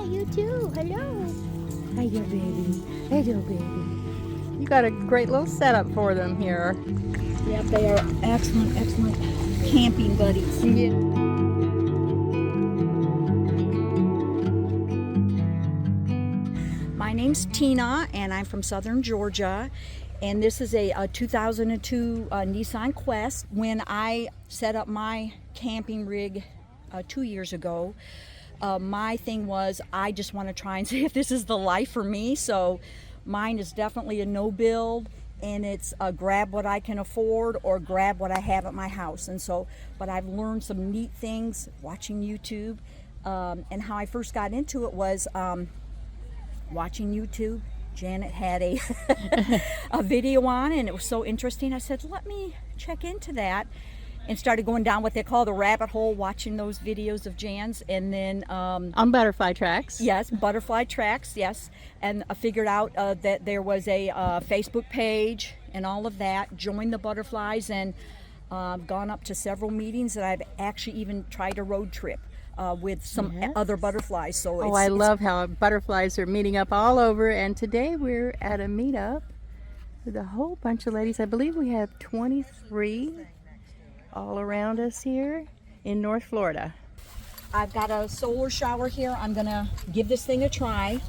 you too. Hello. Hey, dear baby. Hey, dear baby. You got a great little setup for them here. Yep, they are excellent, excellent camping buddies. Yeah. My name's Tina, and I'm from Southern Georgia. And this is a 2002 Nissan Quest. When I set up my camping rig 2 years ago, my thing was I just want to try and see if this is the life for me. So mine is definitely a no build, and it's grab what I can afford or grab what I have at my house. And so, but I've learned some neat things watching YouTube, and how I first got into it was watching YouTube. Janet had a a video on, and it was so interesting. I said, let me check into that, and started going down what they call the rabbit hole, watching those videos of Jan's. And then On butterfly tracks. yes, butterfly tracks, yes. And I figured out that there was a Facebook page and all of that. Joined the butterflies, and gone up to several meetings, and I've actually even tried a road trip with some other butterflies. So Oh, I love how butterflies are meeting up all over. And today we're at a meetup with a whole bunch of ladies. I believe we have 23 all around us here in North Florida. I've got a solar shower here. I'm gonna give this thing a try,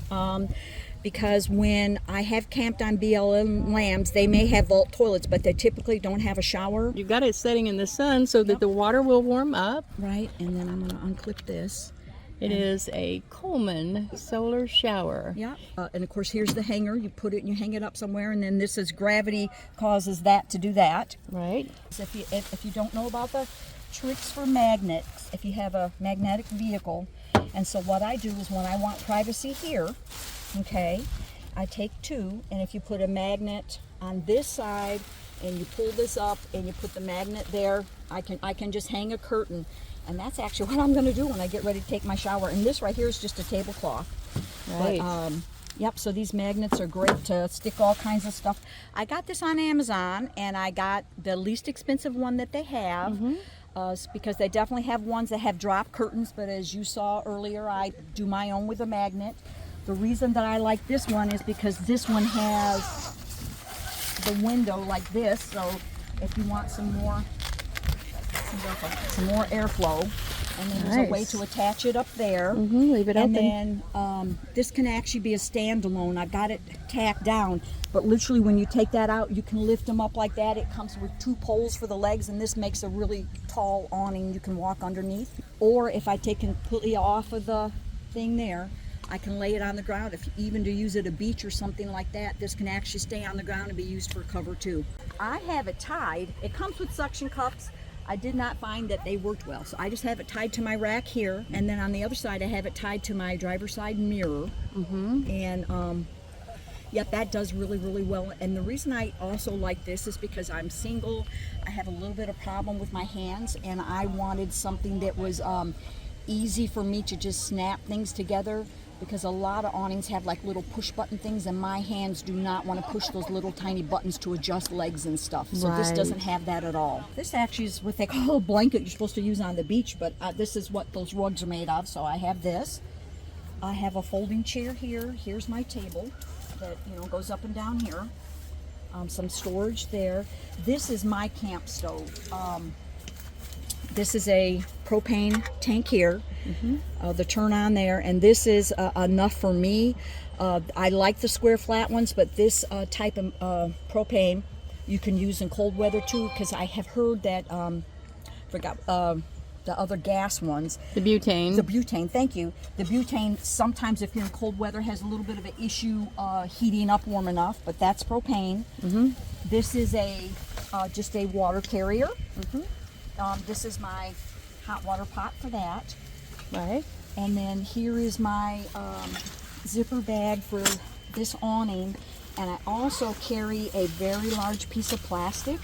because when I have camped on BLM lambs, they may have vault toilets, but they typically don't have a shower. You've got it setting in the sun so that the water will warm up. Right, and then I'm gonna unclip this. It is a Coleman solar shower. Yeah, and of course here's the hanger. You put it and you hang it up somewhere, and then this is gravity causes that to do that. Right. So if you don't know about the tricks for magnets, if you have a magnetic vehicle, and so what I do is when I want privacy here, okay, I take two, and if you put a magnet on this side and you pull this up and you put the magnet there, I can just hang a curtain. And that's actually what I'm going to do when I get ready to take my shower. And this right here is just a tablecloth. Right. But, yep, so these magnets are great to stick all kinds of stuff. I got this on Amazon, and I got the least expensive one that they have. Because they definitely have ones that have drop curtains, but as you saw earlier, I do my own with a magnet. The reason that I like this one is because this one has the window like this, so if you want some more airflow, and then there's a way to attach it up there. Leave it open. And then this can actually be a standalone. I've got it tacked down, but literally when you take that out, you can lift them up like that. It comes with two poles for the legs, and this makes a really tall awning you can walk underneath. Or if I take it completely off of the thing there, I can lay it on the ground. If even to use it at a beach or something like that, this can actually stay on the ground and be used for cover too. I have it tied. It comes with suction cups. I did not find that they worked well, so I just have it tied to my rack here, and then on the other side I have it tied to my driver's side mirror. And yep, that does really, really well. And the reason I also like this is because I'm single. I have a little bit of problem with my hands, and I wanted something that was easy for me to just snap things together, because a lot of awnings have like little push button things, and my hands do not want to push those little tiny buttons to adjust legs and stuff. So this doesn't have that at all. This actually is what they call a blanket you're supposed to use on the beach, but this is what those rugs are made of. So I have this. I have a folding chair here. Here's my table that goes up and down here. Some storage there. This is my camp stove. This is a propane tank here, the turn on there, and this is enough for me. I like the square flat ones, but this type of propane you can use in cold weather too, because I have heard that, the other gas ones. The butane. The butane, thank you. The butane, sometimes if you're in cold weather, has a little bit of an issue heating up warm enough, but that's propane. This is just a water carrier. This is my hot water pot for that. Right. And then here is my zipper bag for this awning. And I also carry a very large piece of plastic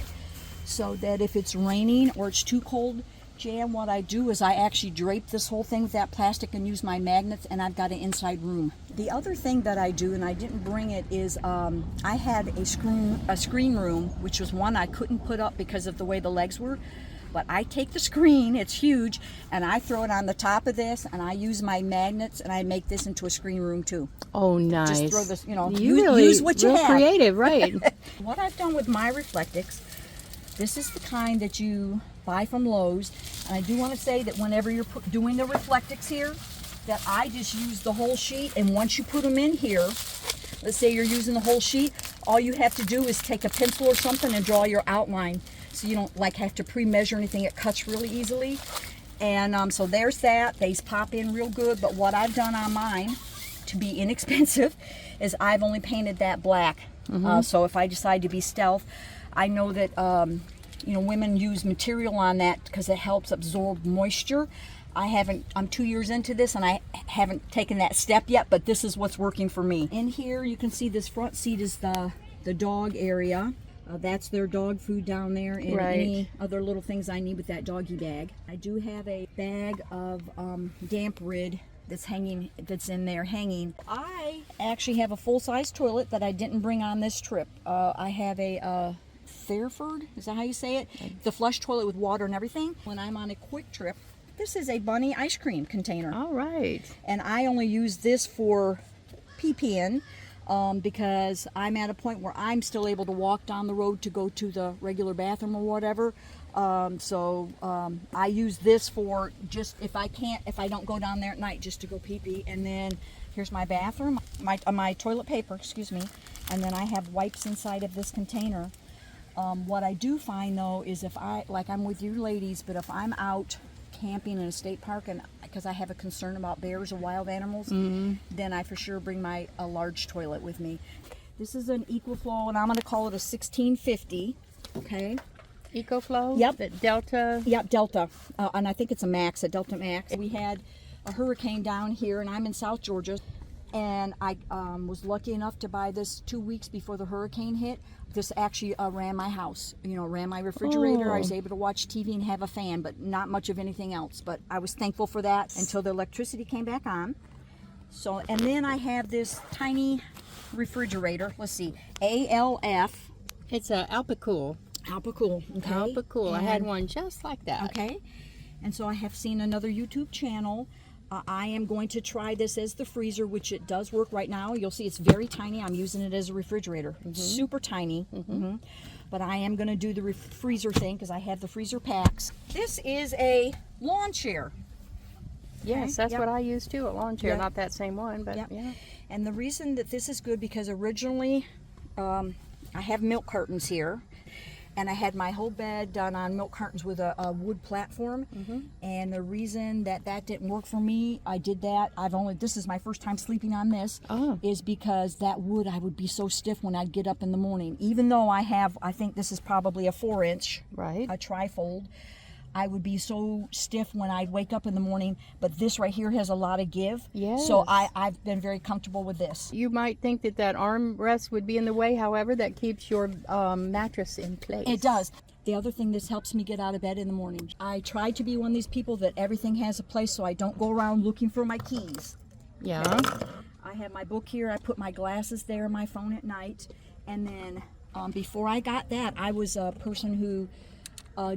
so that if it's raining or it's too cold, Jan, what I do is I actually drape this whole thing with that plastic and use my magnets, and I've got an inside room. The other thing that I do, and I didn't bring it, is I had a screen room, which was one I couldn't put up because of the way the legs were. But I take the screen, it's huge, and I throw it on the top of this, and I use my magnets, and I make this into a screen room too. Oh, nice. Just throw this, you know, use what you real have. creative, right? What I've done with my Reflectix, this is the kind that you buy from Lowe's. And I do want to say that whenever you're doing the Reflectix here, that I just use the whole sheet, and once you put them in here, let's say you're using the whole sheet, all you have to do is take a pencil or something and draw your outline, so you don't like have to pre-measure anything. It cuts really easily. And so there's that. They pop in real good. But what I've done on mine to be inexpensive is I've only painted that black. So if I decide to be stealth, I know that you know, women use material on that because it helps absorb moisture. I'm 2 years into this and I haven't taken that step yet, but this is what's working for me. In here you can see this front seat is the dog area. That's their dog food down there, and any other little things I need with that doggy bag. I do have a bag of damp rid that's in there hanging. I actually have a full-size toilet that I didn't bring on this trip. I have a Fairford, is that how you say it? The flush toilet with water and everything. When I'm on a quick trip, this is a bunny ice cream container. All right. And I only use this for pee-peeing because I'm at a point where I'm still able to walk down the road to go to the regular bathroom or whatever. I use this for just if I don't go down there at night, just to go pee-pee. And then here's my bathroom, my toilet paper, excuse me. And then I have wipes inside of this container. What I do find though is if I'm with you ladies, but if I'm out camping in a state park, and because I have a concern about bears or wild animals, then I for sure bring a large toilet with me. This is an EcoFlow, and I'm going to call it a 1650. Okay. EcoFlow? Yep. The Delta? Yep, Delta. And I think it's a Delta Max. We had a hurricane down here, and I'm in South Georgia. And I was lucky enough to buy this 2 weeks before the hurricane hit. This actually ran my house, you know, ran my refrigerator. I was able to watch TV and have a fan, but not much of anything else. But I was thankful for that until the electricity came back on. So, and then I have this tiny refrigerator. Let's see, ALF. It's a Alpacool. Alpacool, okay. Alpacool. I had one just like that. Okay. And so I have seen another YouTube channel. I am going to try this as the freezer, which it does work right now. You'll see it's very tiny. I'm using it as a refrigerator. Super tiny. But I am going to do the freezer thing because I have the freezer packs. This is a lawn chair. Yes, that's what I use too, a lawn chair. Not that same one, but yeah. And the reason that this is good because originally I have milk cartons here. And I had my whole bed done on milk cartons with a wood platform. And the reason that didn't work for me, I did that. This is my first time sleeping on this, is because that wood, I would be so stiff when I'd get up in the morning. Even though I think this is probably a 4-inch, a trifold, I would be so stiff when I'd wake up in the morning, but this right here has a lot of give. Yes. So I've been very comfortable with this. You might think that armrest would be in the way, however, that keeps your mattress in place. It does. The other thing, this helps me get out of bed in the morning. I try to be one of these people that everything has a place, so I don't go around looking for my keys. Yeah. Okay? I have my book here. I put my glasses there, my phone at night. And then before I got that, I was a person who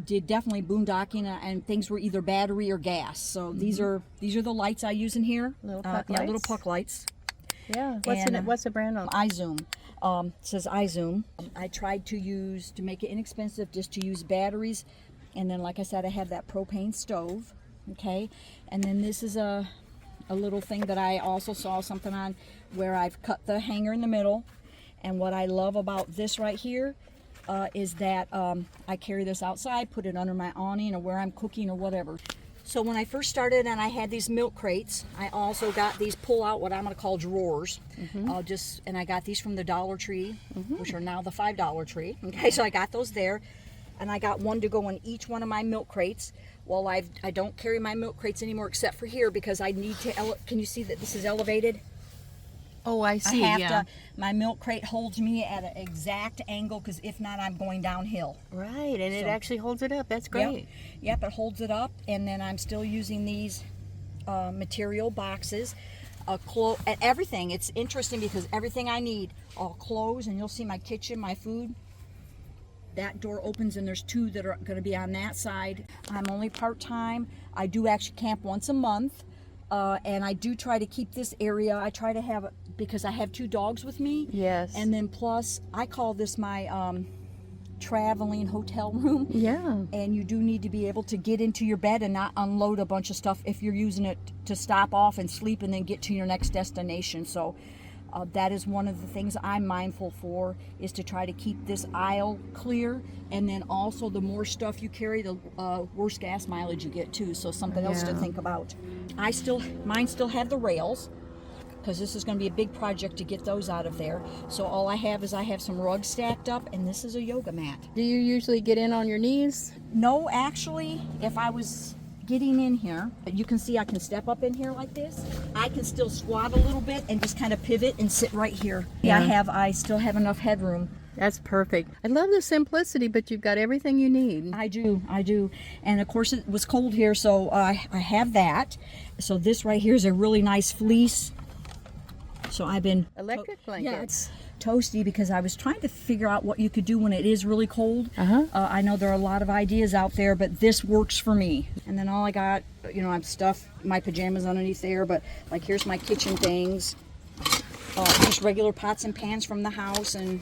did definitely boondocking, and things were either battery or gas. So these are the lights I use in here. Little puck lights. Little puck lights. Yeah. What's the brand on? iZoom. It says iZoom. I tried to make it inexpensive, just to use batteries, and then like I said, I have that propane stove. Okay, and then this is a little thing that I also saw something on where I've cut the hanger in the middle. And what I love about this right here is that I carry this outside, put it under my awning or where I'm cooking or whatever. So when I first started and I had these milk crates, I also got these pull-out, what I'm going to call drawers. And I got these from the Dollar Tree, which are now the $5 tree. Okay, so I got those there, and I got one to go in each one of my milk crates. Well, I don't carry my milk crates anymore except for here because I need to. Can you see that this is elevated? Oh, I see. My milk crate holds me at an exact angle because if not, I'm going downhill. Right, and it actually holds it up. That's great. Yep, it holds it up, and then I'm still using these material boxes. Everything. It's interesting because everything I need, all clothes, and you'll see my kitchen, my food. that door opens and there's two that are going to be on that side. I'm only part-time. I do actually camp once a month. And I do try to keep this area. I try to have, because I have 2 dogs with me. Yes. And then plus, I call this my traveling hotel room. Yeah. And you do need to be able to get into your bed and not unload a bunch of stuff if you're using it to stop off and sleep and then get to your next destination. So that is one of the things I'm mindful for, is to try to keep this aisle clear. And then also, the more stuff you carry, the worse gas mileage you get too. So something else to think about. Mine still have the rails, because this is going to be a big project to get those out of there. So all I have is some rugs stacked up, and this is a yoga mat. Do you usually get in on your knees? No, actually, if I was getting in here, you can see I can step up in here like this. I can still squat a little bit and just kind of pivot and sit right here. Yeah. I still have enough headroom. That's perfect. I love the simplicity, but you've got everything you need. I do. And of course it was cold here, so I have that. So this right here is a really nice fleece. So I've been... Electric blankets. Yeah, it's toasty, because I was trying to figure out what you could do when it is really cold. I know there are a lot of ideas out there, but this works for me. And then all I got, I'm stuffed my pajamas underneath there, but like here's my kitchen things. Just regular pots and pans from the house and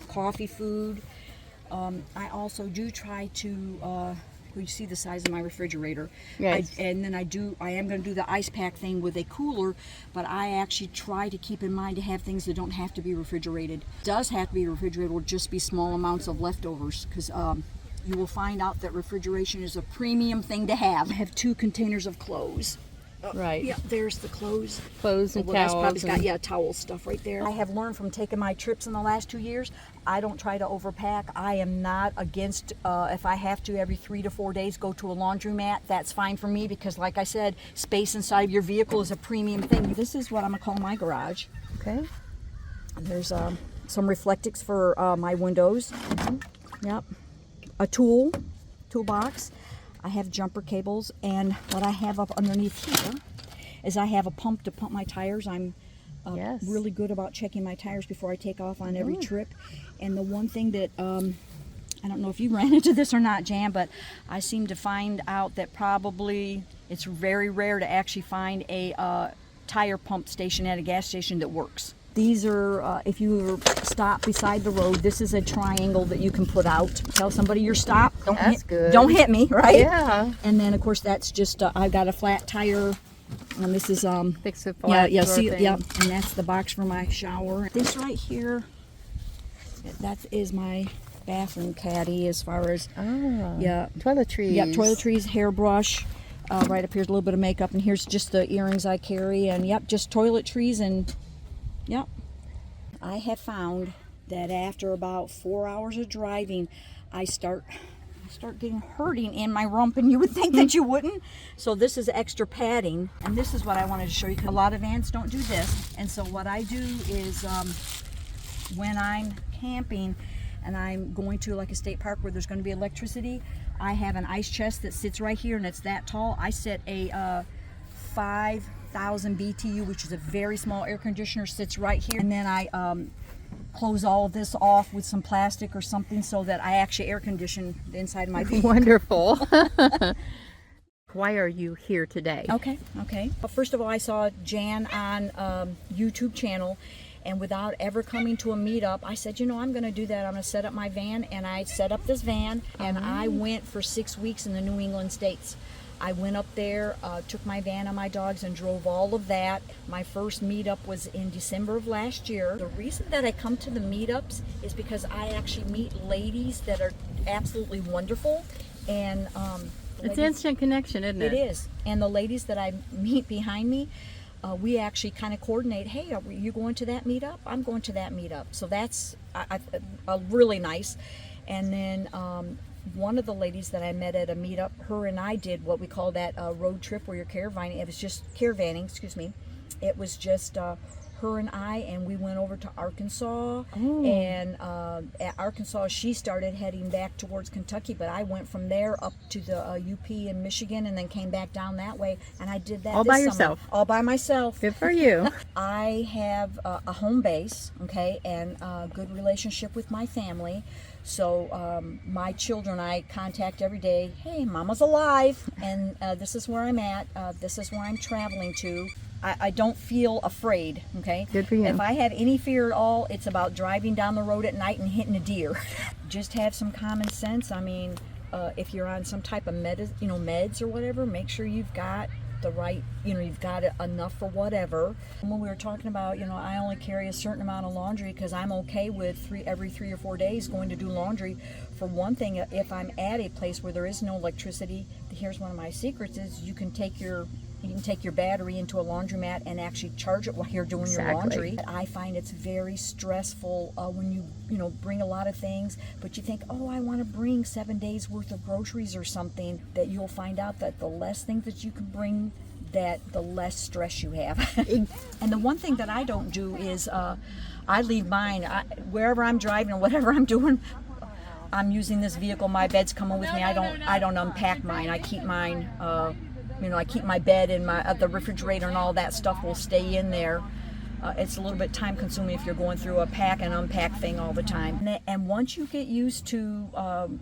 coffee, food. I also do try to... you see the size of my refrigerator. Yes. I am going to do the ice pack thing with a cooler, but I actually try to keep in mind to have things that don't have to be refrigerated. It does have to be refrigerated, will just be small amounts of leftovers, because you will find out that refrigeration is a premium thing to have. I have 2 containers of clothes. Right. Yeah, there's the clothes. Clothes and That's towels. probably got towel stuff right there. I have learned from taking my trips in the last 2 years, I don't try to overpack. I am not against, if I have to every 3 to 4 days go to a laundromat, that's fine for me, because like I said, space inside of your vehicle is a premium thing. This is what I'm gonna call my garage. Okay. There's some reflectics for my windows. Yep. A toolbox. I have jumper cables, and what I have up underneath here is I have a pump to pump my tires. I'm really good about checking my tires before I take off on every trip. And the one thing that, I don't know if you ran into this or not, Jan, but I seem to find out that probably it's very rare to actually find a tire pump station at a gas station that works. These are, if you stop beside the road, this is a triangle that you can put out. Tell somebody you're stopped. Don't hit me, right? Yeah. And then, of course, that's just, I've got a flat tire. And this is, fix a flat and that's the box for my shower. This right here, that is my bathroom caddy, as far as, toiletries. Yeah, toiletries, hairbrush. Right up here's a little bit of makeup, and here's just the earrings I carry, and just toiletries, and I have found that after about 4 hours of driving, I start getting hurting in my rump, and you would think that you wouldn't. So this is extra padding, and this is what I wanted to show you, because a lot of vans don't do this. And so what I do is when I'm camping and I'm going to like a state park where there's going to be electricity, I have an ice chest that sits right here, and it's that tall. I set a 5,000 BTU, which is a very small air conditioner, sits right here, and then I close all of this off with some plastic or something so that I actually air condition the inside of my vehicle. Wonderful. Why are you here today? Okay. Well, first of all, I saw Jan on YouTube channel, and without ever coming to a meetup, I said, I'm going to do that. I'm going to set up my van, and I set up this van, and I went for 6 weeks in the New England states. I went up there, took my van and my dogs, and drove all of that. My first meetup was in December of last year. The reason that I come to the meetups is because I actually meet ladies that are absolutely wonderful, and it's instant connection, isn't it? It is. And the ladies that I meet behind me, we actually kind of coordinate, hey, are you going to that meetup? I'm going to that meetup. So that's really nice. And then one of the ladies that I met at a meetup, her and I did what we call that road trip where you're caravanning. It was just caravanning, excuse me. It was just her and I, and we went over to Arkansas. Oh. And at Arkansas, she started heading back towards Kentucky, but I went from there up to the UP in Michigan, and then came back down that way. And I did that All this by summer. yourself? All by myself. Good for you. I have a home base, okay, and a good relationship with my family. So my children I contact every day. Hey, Mama's alive, and this is where I'm at. This is where I'm traveling to. I don't feel afraid, okay? Good for you. If I have any fear at all, it's about driving down the road at night and hitting a deer. Just have some common sense. I mean, if you're on some type of meds or whatever, make sure you've got the right, you've got enough for whatever. When we were talking about, I only carry a certain amount of laundry because I'm okay with every 3 or 4 days going to do laundry. For one thing, if I'm at a place where there is no electricity, here's one of my secrets: is you can take your battery into a laundromat and actually charge it while you're doing your laundry. I find it's very stressful when you bring a lot of things, but you think, oh, I want to bring 7 days worth of groceries or something, that you'll find out that the less things that you can bring, that the less stress you have. And the one thing that I don't do is I leave mine wherever I'm driving or whatever I'm doing. I'm using this vehicle, my bed's coming with me. I don't unpack mine. I keep mine I keep my bed and the refrigerator and all that stuff will stay in there. It's a little bit time consuming if you're going through a pack and unpack thing all the time. And once you get used to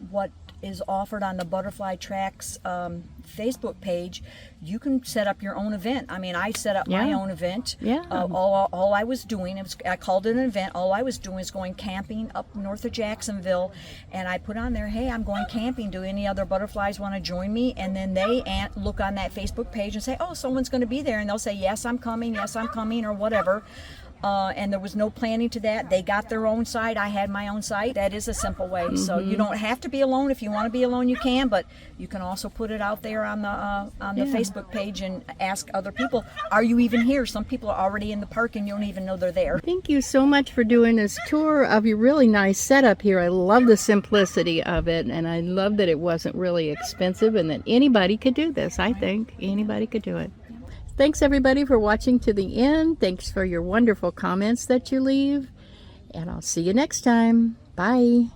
what is offered on the Butterfly Tracks Facebook page, you can set up your own event. I mean, I set up my own event. Yeah. All I was doing, I called it an event. All I was doing is going camping up north of Jacksonville, and I put on there, hey, I'm going camping. Do any other butterflies want to join me? And then they look on that Facebook page and say, oh, someone's going to be there, and they'll say, yes, I'm coming, or whatever. And there was no planning to that. They got their own site. I had my own site. That is a simple way. Mm-hmm. So you don't have to be alone. If you want to be alone, you can. But you can also put it out there on the Facebook page and ask other people, are you even here? Some people are already in the park and you don't even know they're there. Thank you so much for doing this tour of your really nice setup here. I love the simplicity of it, and I love that it wasn't really expensive and that anybody could do this. I think anybody could do it. Thanks everybody for watching to the end. Thanks for your wonderful comments that you leave. And I'll see you next time. Bye.